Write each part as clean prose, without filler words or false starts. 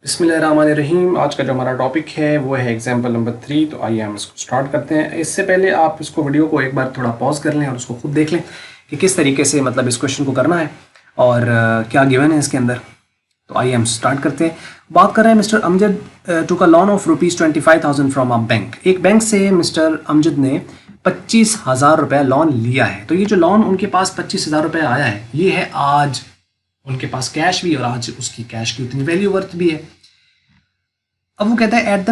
बिस्मिल्लाहिर्रहमानिर्रहीम। आज का जो हमारा टॉपिक है वो है एग्जाम्पल नंबर 3। तो आइए हम इसको स्टार्ट करते हैं। इससे पहले आप इसको वीडियो को एक बार थोड़ा पॉज कर लें और उसको खुद देख लें कि किस तरीके से मतलब इस क्वेश्चन को करना है और क्या गिवन है इसके अंदर। तो आइए हम स्टार्ट करते हैं। बात कर रहे हैं mister Amjad took a loan of ₹25,000 from a bank. एक बैंक से मिस्टर अमजद ने 25,000 रुपये लोन लिया है। तो ये जो लोन उनके पास 25,000 रुपये आया है ये है आज उनके पास कैश भी, और आज उसकी कैश की उतनी वैल्यू वर्थ भी है। अब वो कहता है eight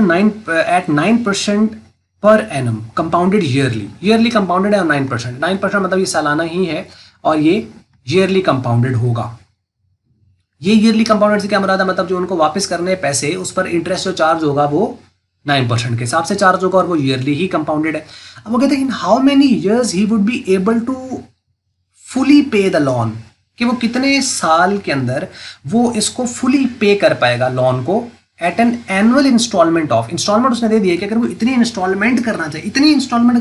9% per annum compounded yearly compounded है। और 9% मतलब ये सालाना ही है और ये ईयरली कंपाउंडेड होगा। ये ईयरली कंपाउंडेड से क्या मुराद है, मतलब जो उनको वापस करने पैसे उस पर इंटरेस्ट जो चार्ज होगा वो 9% के हिसाब से चार्ज होगा और वो ईयरली ही कंपाउंडेड है। अब वो कहते हैं in how many years he would be able to fully pay the loan, कि वो कितने साल के अंदर वो इसको फुली पे कर पाएगा लोन को एट एन एनुअल इंस्टॉलमेंट उसने दे दिया कि अगर वो इतनी इंस्टॉलमेंट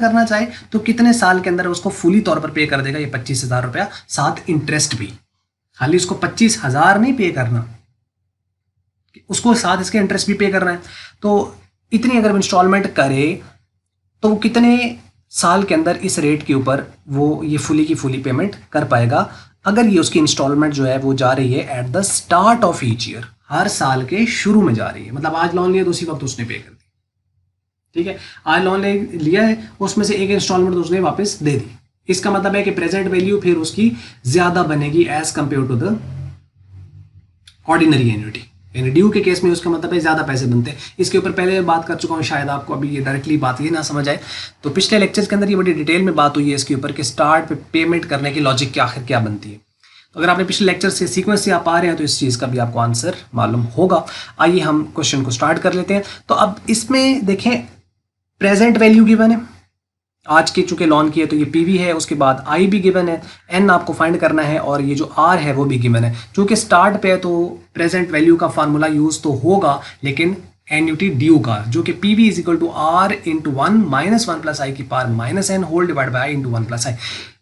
करना चाहे तो कितने साल के अंदर उसको फुली तौर पर पे कर देगा ये 25,000 रुपया, साथ इंटरेस्ट भी। खाली उसको 25,000 नहीं पे करना, उसको साथ इसके इंटरेस्ट भी पे करना है। तो इतनी अगर इंस्टॉलमेंट करे तो वो कितने साल के अंदर इस रेट के ऊपर वो ये फुली की फुली पेमेंट कर पाएगा, अगर ये उसकी इंस्टॉलमेंट जो है वो जा रही है at the start of each year, हर साल के शुरू में जा रही है। मतलब आज लोन लिया तो उसी वक्त उसने पे कर दी, ठीक है। आज लोन लिया है, उसमें से एक इंस्टॉलमेंट उसने वापस दे दी। इसका मतलब है कि प्रेजेंट वैल्यू फिर उसकी ज्यादा बनेगी as compare to the ordinary annuity. यानी ड्यू के केस में उसका मतलब है ज्यादा पैसे बनते हैं। इसके ऊपर पहले बात कर चुका हूँ, शायद आपको अभी ये डायरेक्टली बात ये ना समझ आए। तो पिछले लेक्चर्स के अंदर ये बड़ी डिटेल में बात हुई है इसके ऊपर कि स्टार्ट पे पेमेंट करने की लॉजिक क्या आखिर क्या बनती है। तो अगर आपने पिछले लेक्चर से सीक्वेंस से आप आ रहे हैं तो इस चीज़ का भी आपको आंसर मालूम होगा। आइए हम क्वेश्चन को स्टार्ट कर लेते हैं। तो अब इसमें देखें प्रेजेंट वैल्यू गिवन है आज के, चूंकि लॉन की है तो ये पीवी है, उसके बाद आई भी गिवन है, एन आपको फाइंड करना है और ये जो आर है वो भी गिवन है। चूंकि स्टार्ट पे है तो प्रेजेंट वैल्यू का फार्मूला यूज तो होगा, लेकिन एन्युटी ड्यू का जो कि PV is equal to R into 1 minus 1 plus I की power minus n whole divide by I into 1 plus I,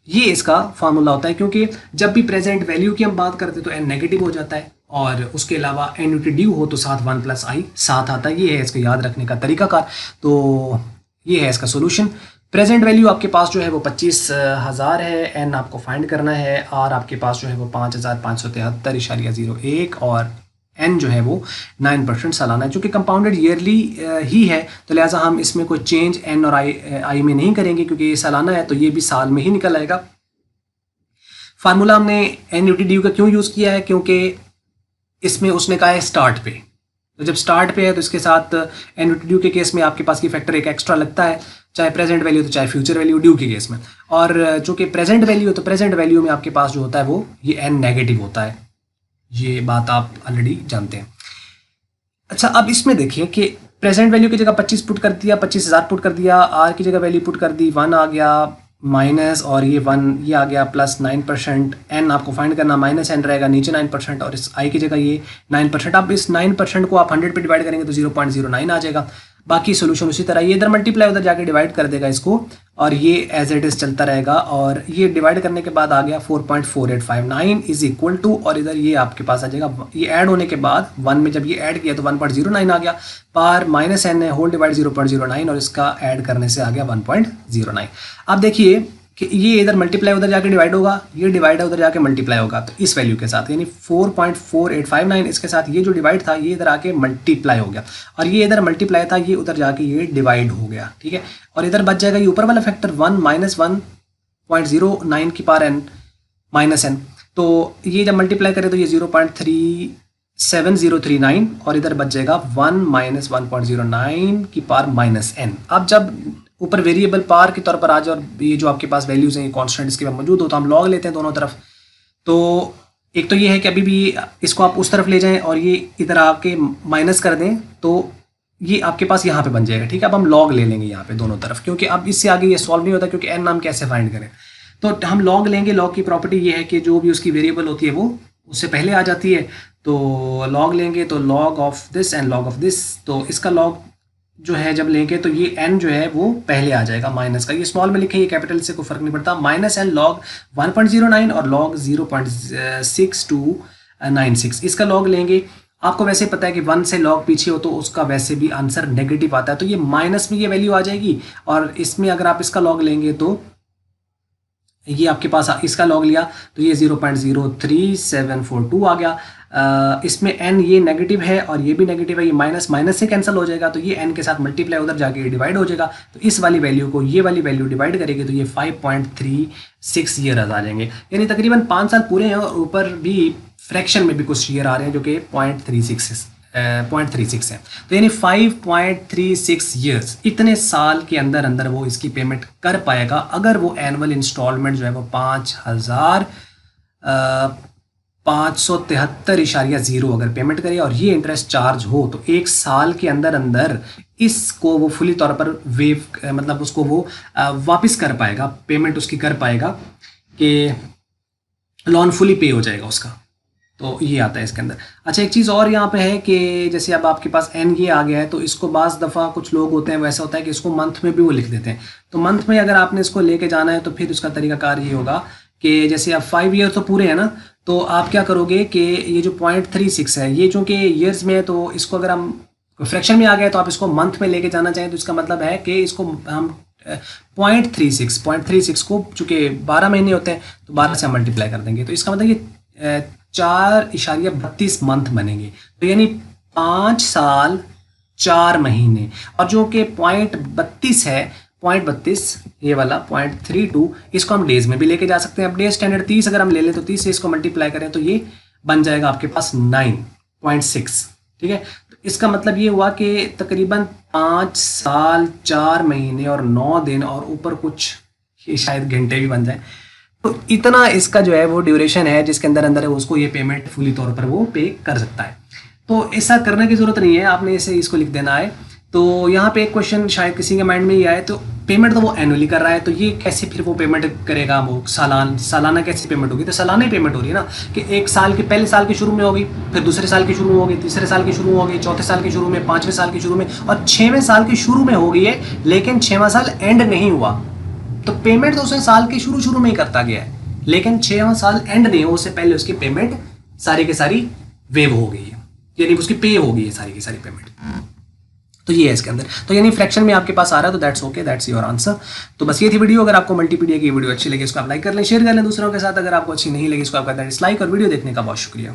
ये इसका फार्मूला होता है। क्योंकि जब भी प्रेजेंट वैल्यू की हम बात करते हैं तो एन नेगेटिव हो जाता है और उसके अलावा एन्युटी ड्यू हो तो साथ 1 प्लस आई साथ आता है। ये है इसको याद रखने का तरीकाकार। तो ये है इसका सोल्यूशन। प्रेजेंट वैल्यू आपके पास जो है वो 25,000 है, एन आपको फाइंड करना है, आर आपके पास जो है वो 5,573.01 और एन जो है वो 9% सालाना है। चूँकि कंपाउंडेड ईयरली ही है तो लिहाजा हम इसमें कोई चेंज एन और आई में नहीं करेंगे, क्योंकि ये सालाना है तो ये भी साल में ही निकल आएगा। फार्मूला हमने एन्युटी ड्यू का क्यों यूज़ किया है, क्योंकि इसमें उसने कहा है स्टार्ट पे। तो जब स्टार्ट पे है तो इसके साथ एन्युटी ड्यू के केस में आपके पास की फैक्टर एक एक्स्ट्रा लगता है, चाहे प्रेजेंट वैल्यू तो चाहे फ्यूचर वैल्यू ड्यू के केस में। और चूंकि प्रेजेंट वैल्यू है तो प्रेजेंट वैल्यू में आपके पास जो होता है वो ये एन नेगेटिव होता है। ये बात आप ऑलरेडी जानते हैं। अच्छा, अब इसमें देखिए कि प्रेजेंट वैल्यू की जगह 25 पुट कर दिया, 25,000 पुट कर दिया, आर की जगह वैल्यू पुट कर दी, 1 आ गया माइनस और ये 1 ये आ गया प्लस 9%, एन आपको फाइंड करना, माइनस एन रहेगा नीचे 9% और इस आई की जगह ये 9%। अब इस 9% को आप 100 पे डिवाइड करेंगे तो 0.09 आ जाएगा। बाकी सोल्यूशन उसी तरह, ये इधर मल्टीप्लाई उधर जाके डिवाइड कर देगा इसको और ये एज इट इज चलता रहेगा। और ये डिवाइड करने के बाद आ गया 4.4859 इज इक्वल टू, और इधर ये आपके पास आ जाएगा, ये ऐड होने के बाद 1 में जब ये ऐड किया तो 1.09 आ गया, पार माइनस एन है होल डिवाइड 0.09 और इसका ऐड करने से आ गया 1.09। अब देखिए कि ये इधर मल्टीप्लाई उधर जाके डिवाइड होगा, ये डिवाइड है उधर जाके मल्टीप्लाई होगा, तो इस वैल्यू के साथ यानी 4.4859 इसके साथ ये जो डिवाइड था ये इधर आके मल्टीप्लाई हो गया और ये इधर मल्टीप्लाई था ये उधर जाके ये डिवाइड हो गया, ठीक है। और इधर बच जाएगा ये ऊपर वाला फैक्टर 1 माइनस 1.09 की पावर एन माइनस एन। तो ये जब मल्टीप्लाई करें तो ये 0.37039 और इधर बच जाएगा 1 माइनस 1.09 की पावर माइनस एन। अब जब ऊपर वेरिएबल पावर के तौर पर आ जाए और ये जो आपके पास वैल्यूज हैं ये कांस्टेंट इसके पास मौजूद हो तो हम लॉग लेते हैं दोनों तरफ। तो एक तो ये है कि अभी भी इसको आप उस तरफ ले जाएं और ये इधर आके माइनस कर दें तो ये आपके पास यहाँ पे बन जाएगा, ठीक है। अब हम लॉग ले लेंगे यहाँ पे दोनों तरफ, क्योंकि अब इससे आगे ये सॉल्व नहीं होता, क्योंकि एन नाम कैसे फाइंड करें। तो हम लॉग लेंगे। लॉग की प्रॉपर्टी ये है कि जो भी उसकी वेरिएबल होती है वो उससे पहले आ जाती है। तो लॉग लेंगे तो log of this and log of this, तो इसका लॉग जो है जब लेंगे तो ये n जो है वो पहले आ जाएगा माइनस का, ये स्मॉल में लिखे ये कैपिटल से कोई फर्क नहीं पड़ता, माइनस एन लॉग 1.09 और लॉग 0.6296 इसका लॉग लेंगे। आपको वैसे पता है कि 1 से log पीछे हो तो उसका वैसे भी आंसर नेगेटिव आता है, तो ये माइनस में ये वैल्यू आ जाएगी, और इसमें अगर आप इसका log लेंगे तो ये आपके पास इसका लॉग लिया तो ये 0.03742 आ गया। इसमें n ये नेगेटिव है और ये भी नेगेटिव है, ये माइनस माइनस से कैंसिल हो जाएगा, तो ये n के साथ मल्टीप्लाई उधर जाके डिवाइड हो जाएगा, तो इस वाली वैल्यू को ये वाली वैल्यू डिवाइड करेंगे तो ये 5.36 ईयर आ जाएंगे, यानी तकरीबन 5 साल पूरे हैं, और ऊपर भी फ्रैक्शन में भी कुछ ईयर आ रहे हैं जो कि 0.36 है, तो यानी 5.36 ईयर्स, इतने साल के अंदर अंदर वो इसकी पेमेंट कर पाएगा अगर वो एनुअल इंस्टॉलमेंट जो है वो 5,573.0 अगर पेमेंट करे और ये इंटरेस्ट चार्ज हो, तो 1 साल के अंदर अंदर इसको वो फुली तौर पर वेव मतलब उसको वो वापस कर पाएगा, पेमेंट उसकी कर पाएगा कि लोन फुली पे हो जाएगा उसका, तो ये आता है इसके अंदर। अच्छा, एक चीज़ और यहाँ पे है कि जैसे अब आपके पास एन ये आ गया है, तो इसको बाज़ दफ़ा कुछ लोग होते हैं वैसा होता है कि इसको मंथ में भी वो लिख देते हैं, तो मंथ में अगर आपने इसको लेके जाना है तो फिर उसका तरीकाकार ये होगा कि जैसे आप 5 ईयर तो पूरे हैं ना, तो आप क्या करोगे कि ये जो 0.36 है ये चूँकि ईयर्स में है, तो इसको अगर हम फ्रैक्शन में आ गए तो आप इसको मंथ में लेके जाना चाहें तो इसका मतलब है कि इसको हम 0.36 को चूँकि 12 महीने होते हैं तो 12 से हम मल्टीप्लाई कर देंगे, तो इसका मतलब ये 4.32 मंथ बनेंगे, तो यानी 5 साल 4 महीने, और जो कि 0.32 है, 0.32 ये वाला 0.32 इसको हम डेज में भी लेके जा सकते हैं। अब डेज स्टैंडर्ड 30 अगर हम ले लें तो 30 से इसको मल्टीप्लाई करें तो ये बन जाएगा आपके पास 9.6, ठीक है। तो इसका मतलब ये हुआ कि तकरीबन 5 साल 4 महीने और 9 दिन और ऊपर कुछ ये शायद घंटे भी बन जाए, तो इतना इसका जो है वो ड्यूरेशन है जिसके अंदर अंदर है उसको ये पेमेंट फुली तौर पर वो पे कर सकता है। तो ऐसा करने की ज़रूरत नहीं है, आपने इसे इसको लिख देना है। तो यहाँ पे एक क्वेश्चन शायद किसी के माइंड में ही आए, तो पेमेंट तो वो एनुअली कर रहा है, तो ये कैसे फिर वो पेमेंट करेगा, वो सालाना कैसे पेमेंट होगी, तो सालाना ही पेमेंट हो रही है ना, कि 1 साल के पहले साल के शुरू में होगी, फिर दूसरे साल के शुरू में होगी, तीसरे साल के शुरू में होगी, चौथे साल के शुरू में, 5वें साल के शुरू में और 6वें साल के शुरू में हो गई है, लेकिन 6वां साल एंड नहीं हुआ, तो पेमेंट तो उसने साल के शुरू में ही करता गया है, लेकिन 6वां साल एंड नहीं हो उससे पहले उसकी पेमेंट सारी की सारी वेव हो गई है, यानी उसकी पे हो गई है सारी की सारी पेमेंट। तो ये है इसके अंदर, तो यानी फ्रैक्शन में आपके पास आ रहा है, तो that's okay, that's your answer. तो बस ये थी वीडियो। अगर आपको मल्टीपीडिया की वीडियो अच्छी लगी इसको आप लाइक कर लें, शेयर कर लें दूसरों के साथ। अगर आपको अच्छी नहीं लगी इसको आप कर दें डिसलाइक, और वीडियो देखने का बहुत शुक्रिया।